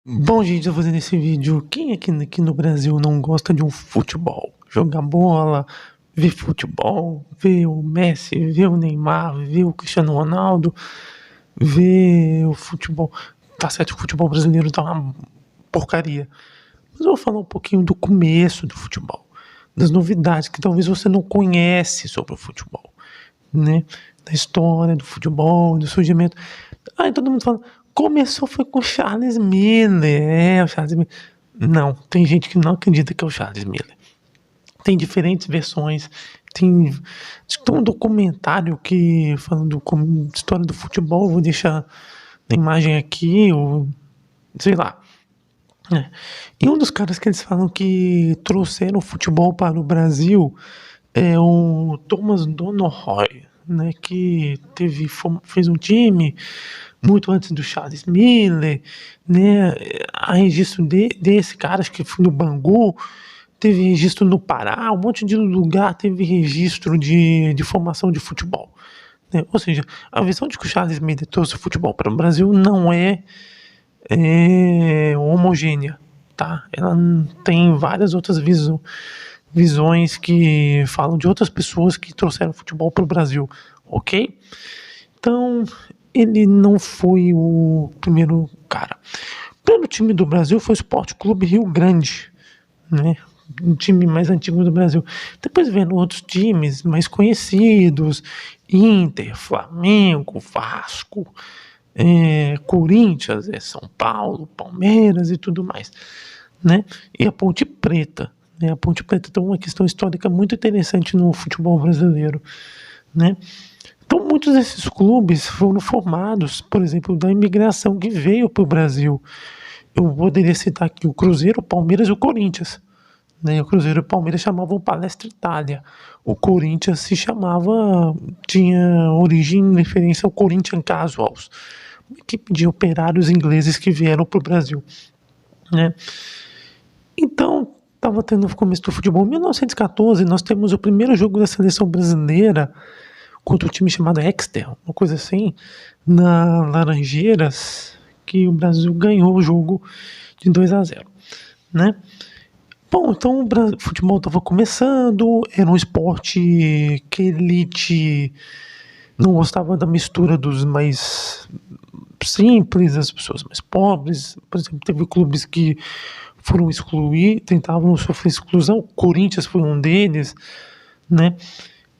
Bom, gente, eu vou fazer esse vídeo. Quem aqui no Brasil não gosta de um futebol? Jogar bola, ver futebol, ver o Messi, ver o Neymar, ver o Cristiano Ronaldo, ver o futebol. Tá certo que o futebol brasileiro tá uma porcaria. Mas eu vou falar um pouquinho do começo do futebol, das novidades que talvez você não conhece sobre o futebol, né? Da história do futebol, do surgimento. Aí todo mundo fala, começou foi com o Charles Miller. O Charles Miller. Não, tem gente que não acredita que é o Charles Miller. Tem diferentes versões. Tem um documentário que falando da história do futebol, vou deixar a imagem aqui, ou sei lá. E um dos caras que eles falam que trouxeram o futebol para o Brasil é o Thomas Donohoe, né, que fez um time muito antes do Charles Miller, né, a registro desse cara, acho que foi no Bangu, teve registro no Pará, um monte de lugar teve registro de formação de futebol, né? Ou seja, a visão de que o Charles Miller trouxe o futebol para o Brasil não é homogênea, tá? Ela tem várias outras visões que falam de outras pessoas que trouxeram futebol para o Brasil, ok? Então, ele não foi o primeiro cara. O primeiro time do Brasil foi o Sport Clube Rio Grande, né? Um time mais antigo do Brasil. Depois vendo outros times mais conhecidos, Inter, Flamengo, Vasco, Corinthians, São Paulo, Palmeiras e tudo mais, né? E a Ponte Preta, né? A Ponte Preta tem uma questão histórica muito interessante no futebol brasileiro, né? Então muitos desses clubes foram formados, por exemplo, da imigração que veio para o Brasil. Eu poderia citar aqui o Cruzeiro, o Palmeiras e o Corinthians, né? O Cruzeiro e o Palmeiras chamavam Palestra Itália. O Corinthians tinha origem em referência ao Corinthians Casuals, uma equipe de operários ingleses que vieram para o Brasil, né? Então, estava tendo o começo do futebol. Em 1914, nós temos o primeiro jogo da seleção brasileira contra um time chamado Exeter, uma coisa assim, na Laranjeiras, que o Brasil ganhou o jogo de 2-0, né? Bom, então o futebol estava começando, era um esporte que a elite não gostava da mistura dos mais simples, das pessoas mais pobres. Por exemplo, teve clubes que foram tentavam sofrer exclusão, o Corinthians foi um deles, né?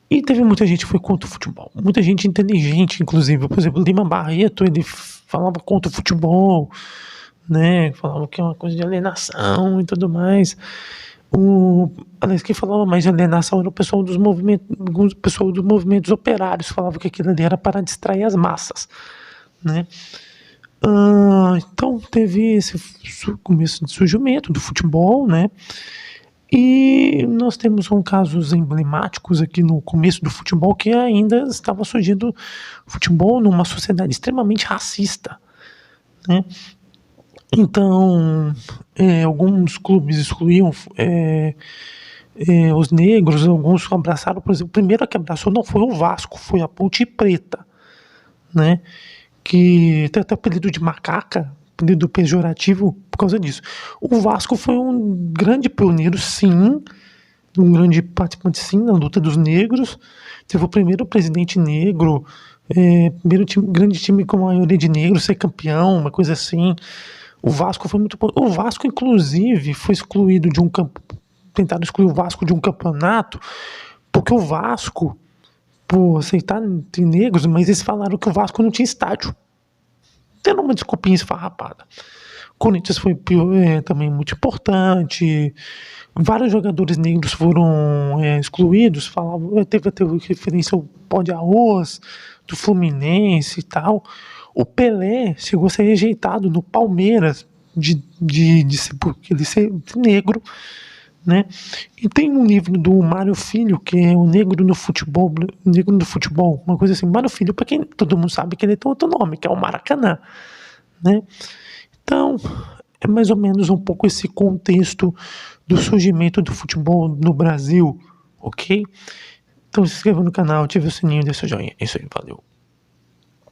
E teve muita gente que foi contra o futebol, muita gente inteligente, inclusive. Por exemplo, Lima Barreto, ele falava contra o futebol, né? Falava que é uma coisa de alienação e tudo mais. Aliás, quem falava mais de alienação era o pessoal dos movimentos operários, falava que aquilo ali era para distrair as massas, né? Então teve esse começo de surgimento do futebol, né? E nós temos casos emblemáticos aqui no começo do futebol, que ainda estava surgindo futebol numa sociedade extremamente racista, né? Então, alguns clubes excluíam os negros, alguns abraçaram, por exemplo, o primeiro que abraçou não foi o Vasco, foi a Ponte Preta, né? Que tem até o apelido de macaca, apelido pejorativo por causa disso. O Vasco foi um grande pioneiro, sim, um grande participante, sim, na luta dos negros. Teve o primeiro presidente negro, primeiro grande time com a maioria de negros ser campeão, uma coisa assim. O Vasco foi muito bom. O Vasco, inclusive, foi excluído de tentaram excluir o Vasco de um campeonato, porque o Vasco, por aceitar ter negros, mas eles falaram que o Vasco não tinha estádio. Tendo uma desculpinha esfarrapada. O Corinthians foi também muito importante. Vários jogadores negros foram excluídos. Teve até referência ao pó de arroz do Fluminense e tal. O Pelé chegou a ser rejeitado no Palmeiras porque ele ser negro, né? E tem um livro do Mário Filho, que é o Negro no Futebol, uma coisa assim. Mário Filho, para quem todo mundo sabe que ele tem outro nome, que é o Maracanã, né? Então, é mais ou menos um pouco esse contexto do surgimento do futebol no Brasil, ok? Então se inscreva no canal, ative o sininho e deixa o joinha. É isso aí, valeu.